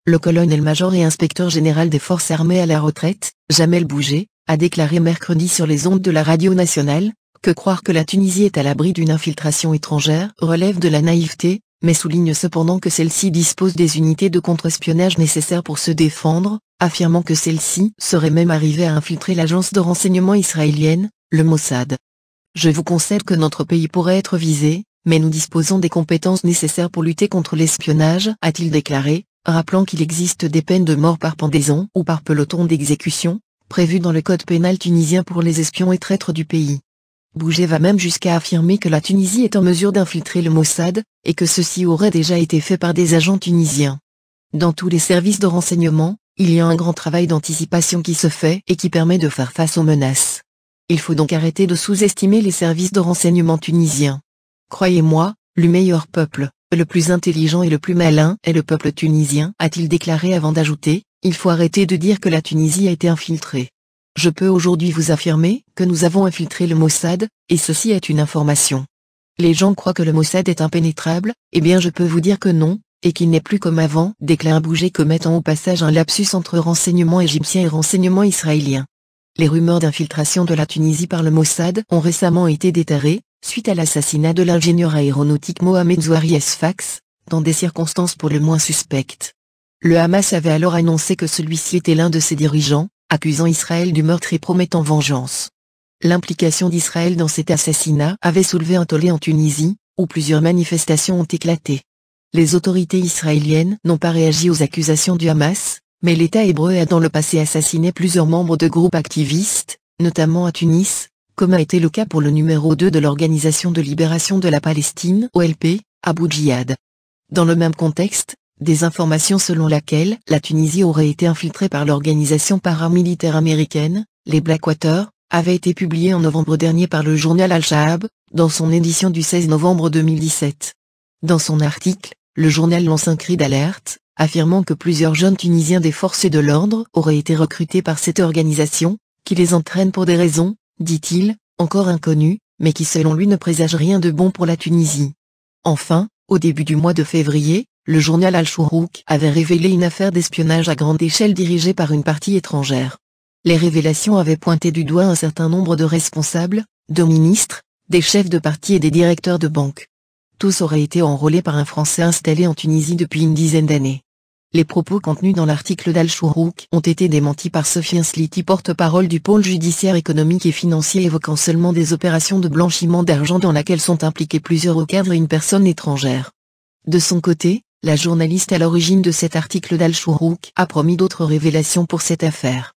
Le colonel-major et inspecteur général des forces armées à la retraite, Jamel Bouget, a déclaré mercredi sur les ondes de la radio nationale, que croire que la Tunisie est à l'abri d'une infiltration étrangère relève de la naïveté, mais souligne cependant que celle-ci dispose des unités de contre-espionnage nécessaires pour se défendre, affirmant que celle-ci serait même arrivée à infiltrer l'agence de renseignement israélienne, le Mossad. Je vous concède que notre pays pourrait être visé, mais nous disposons des compétences nécessaires pour lutter contre l'espionnage, a-t-il déclaré, rappelant qu'il existe des peines de mort par pendaison ou par peloton d'exécution, prévues dans le code pénal tunisien pour les espions et traîtres du pays. Bouget va même jusqu'à affirmer que la Tunisie est en mesure d'infiltrer le Mossad, et que ceci aurait déjà été fait par des agents tunisiens. Dans tous les services de renseignement, il y a un grand travail d'anticipation qui se fait et qui permet de faire face aux menaces. Il faut donc arrêter de sous-estimer les services de renseignement tunisiens. Croyez-moi, le meilleur peuple, le plus intelligent et le plus malin est le peuple tunisien, a-t-il déclaré avant d'ajouter, il faut arrêter de dire que la Tunisie a été infiltrée. Je peux aujourd'hui vous affirmer que nous avons infiltré le Mossad, et ceci est une information. Les gens croient que le Mossad est impénétrable, eh bien je peux vous dire que non, et qu'il n'est plus comme avant, déclare Bouget, commettant au passage un lapsus entre renseignements égyptiens et renseignements israéliens. Les rumeurs d'infiltration de la Tunisie par le Mossad ont récemment été déterrées, suite à l'assassinat de l'ingénieur aéronautique Mohamed Zouari Sfax, dans des circonstances pour le moins suspectes. Le Hamas avait alors annoncé que celui-ci était l'un de ses dirigeants, accusant Israël du meurtre et promettant vengeance. L'implication d'Israël dans cet assassinat avait soulevé un tollé en Tunisie, où plusieurs manifestations ont éclaté. Les autorités israéliennes n'ont pas réagi aux accusations du Hamas, mais l'État hébreu a dans le passé assassiné plusieurs membres de groupes activistes, notamment à Tunis, comme a été le cas pour le numéro 2 de l'Organisation de libération de la Palestine, OLP, Abu Djihad. Dans le même contexte, des informations selon laquelle la Tunisie aurait été infiltrée par l'organisation paramilitaire américaine, les Blackwater, avaient été publiées en novembre dernier par le journal Al-Shahab, dans son édition du 16 novembre 2017. Dans son article, le journal lance un cri d'alerte, affirmant que plusieurs jeunes Tunisiens des forces de l'ordre auraient été recrutés par cette organisation, qui les entraîne pour des raisons, dit-il, encore inconnues, mais qui selon lui ne présagent rien de bon pour la Tunisie. Enfin, au début du mois de février, le journal Al-Shourouk avait révélé une affaire d'espionnage à grande échelle dirigée par une partie étrangère. Les révélations avaient pointé du doigt un certain nombre de responsables, de ministres, des chefs de parti et des directeurs de banques. Tous auraient été enrôlés par un Français installé en Tunisie depuis une dizaine d'années. Les propos contenus dans l'article d'Al-Shourouk ont été démentis par Sophien Sliti, porte-parole du pôle judiciaire économique et financier, évoquant seulement des opérations de blanchiment d'argent dans lesquelles sont impliqués plusieurs hauts cadres et une personne étrangère. De son côté, la journaliste à l'origine de cet article d'Al-Shourouk a promis d'autres révélations pour cette affaire.